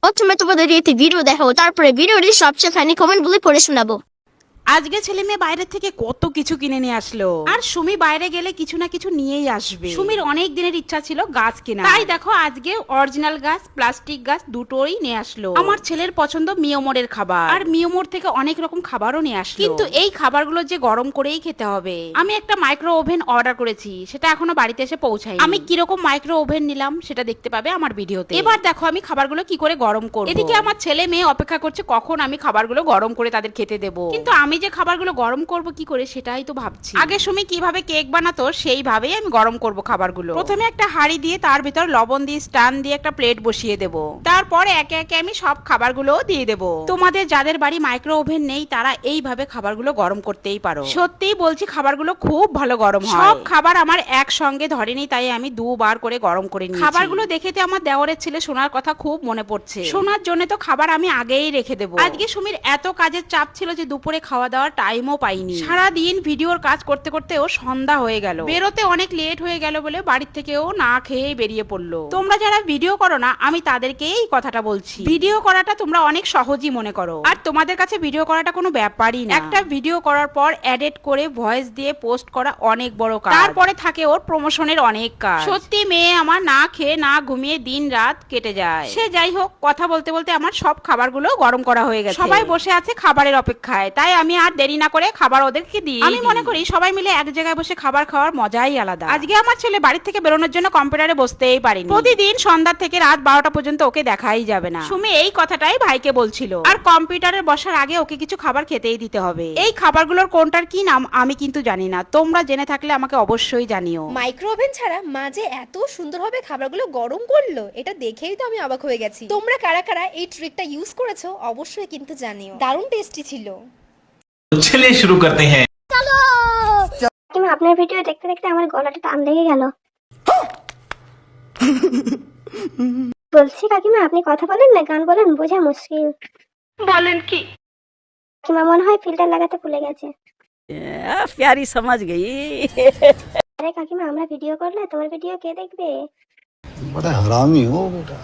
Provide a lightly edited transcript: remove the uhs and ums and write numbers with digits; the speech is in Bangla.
প্রথমে তোমাদের একটি ভিডিও দেখাবো, তারপরে ভিডিওটির সবচেয়ে ফানি কমেন্টগুলি পড়ে শোনাবো। আজকে ছেলে মেয়ে বাইরে থেকে কত কিছু কিনে নিয়ে আসলো। আর সুমি বাইরে গেলে কিছু না কিছু নিয়েই আসবে। সুমির অনেক দিনের ইচ্ছা ছিল গাছ কেনা, তাই দেখো আজকে অরিজিনাল গাছ, প্লাস্টিক গাছ দুটোই নিয়ে আসলো। আমার ছেলের পছন্দ মিয়োমোরের খাবার, আর মিয়োমোর থেকে অনেক রকম খাবারও নিয়ে আসলো। কিন্তু এই খাবারগুলো যে গরম করেই খেতে হবে। আমি একটা মাইক্রো ওভেন অর্ডার করেছি, সেটা এখনো বাড়িতে এসে পৌঁছায়। আমি কিরকম মাইক্রো ওভেন নিলাম সেটা দেখতে পাবে আমার ভিডিওতে। এবার দেখো আমি খাবারগুলো কি করে গরম করব। এদিকে আমার ছেলে মেয়ে অপেক্ষা করছে কখন আমি খাবারগুলো গরম করে তাদের খেতে দেবো। কিন্তু আমি যে খাবারগুলো গরম করব কি করে সেটাই তো ভাবছি। আগে সুমি কিভাবে কেক বানাতো সেইভাবেই আমি গরম করব খাবারগুলো। প্রথমে একটা হাঁড়ি দিয়ে তার ভিতর লবণ দিয়ে স্টান দিয়ে একটা প্লেট বসিয়ে দেব। তারপরে একে একে আমি সব খাবারগুলো দিয়ে দেব। তোমাদের যাদের বাড়ি মাইক্রো ওভেন নেই তারা এইভাবে খাবারগুলো গরম করতেই পারো। সত্যিই বলছি খাবারগুলো খুব ভালো গরম হয়। সব খাবার আমার একসঙ্গে ধরেনি, তাই আমি দুবার করে গরম করে নিয়েছি। খাবারগুলো দেখেতে আমার দেওরের ছেলে সোনার কথা খুব মনে পড়ছে। সোনার জন্য তো খাবার আমি আগেই রেখে দেবো। আজকে সুমির এত কাজের চাপ ছিল যে দুপুরে খাওয়া দাওয়ার টাইমও পাইনি। সারাদিন ভিডিওর কাজ করতে করতে ও সন্ধ্যা হয়ে গেল। বেরোতে অনেক লেট হয়ে গেল বলে বাড়ির থেকে ও না খেয়ে বেরিয়ে পড়লো। তোমরা যারা ভিডিও করো না আমি তাদেরকে এই কথাটা বলছি, ভিডিও করাটা তোমরা অনেক সহজই মনে করো, আর তোমাদের কাছে ভিডিও করাটা কোনো ব্যাপারই না। একটা ভিডিও করার পর এডিট করে ভয়েস দিয়ে পোস্ট করা অনেক বড় কাজ। তারপরে থাকে ওর প্রমোশনের অনেক কাজ। সত্যি মেয়ে আমার না খেয়ে না ঘুমিয়ে দিন রাত কেটে যায়। সে যাই হোক, কথা বলতে বলতে আমার সব খাবারগুলো গরম করা হয়ে গেছে। সবাই বসে আছে খাবারের অপেক্ষায়, তাই আমি আর দেরি না করে খাবার ওদেরকে দিই। আমি মনে করি সবাই মিলে এক জায়গায় বসে খাবার খাওয়ার মজাই আলাদা। আজকে আমার ছেলে বাড়ি থেকে বেরোনোর জন্য কম্পিউটারে বসতেই পারিনি। প্রতিদিন সন্ধ্যা থেকে রাত 12টা পর্যন্ত ওকে দেখাই যাবে না। সুমি এই কথাটাই ভাইকে বলছিল। আর কম্পিউটারে বসার আগে ওকে কিছু খাবার খেতেই দিতে হবে। এই খাবারগুলোর কোনটার কি নাম আমি কিন্তু জানি না, তোমরা জেনে থাকলে আমাকে অবশ্যই জানিও। মাইক্রো ওভেন ছাড়া মাঝে এত সুন্দরভাবে খাবারগুলো গরম করলো, এটা দেখেই তো আমি অবাক হয়ে গেছি। তোমরা কারা কারা এই ট্রিকটা ইউজ করেছো অবশ্যই কিন্তু জানিও। দারুণ টেস্টি ছিল। चलिए शुरू करते हैं। কাকিমা আপনার ভিডিও দেখতে দেখতে আমার গলাটা টান লেগে গেল। বলছি কাকিমা আপনি কথা বলেন না গান বলেন, বোঝা মুশকিল। বলেন কি? কাকিমা মনে হয় ফিল্টার লাগাতে ভুলে গেছে। प्यारी समझ गई। আরে কাকিমা আমরা ভিডিও করলে তোমার ভিডিও কে দেখবে? बड़ा हरामी हो बेटा।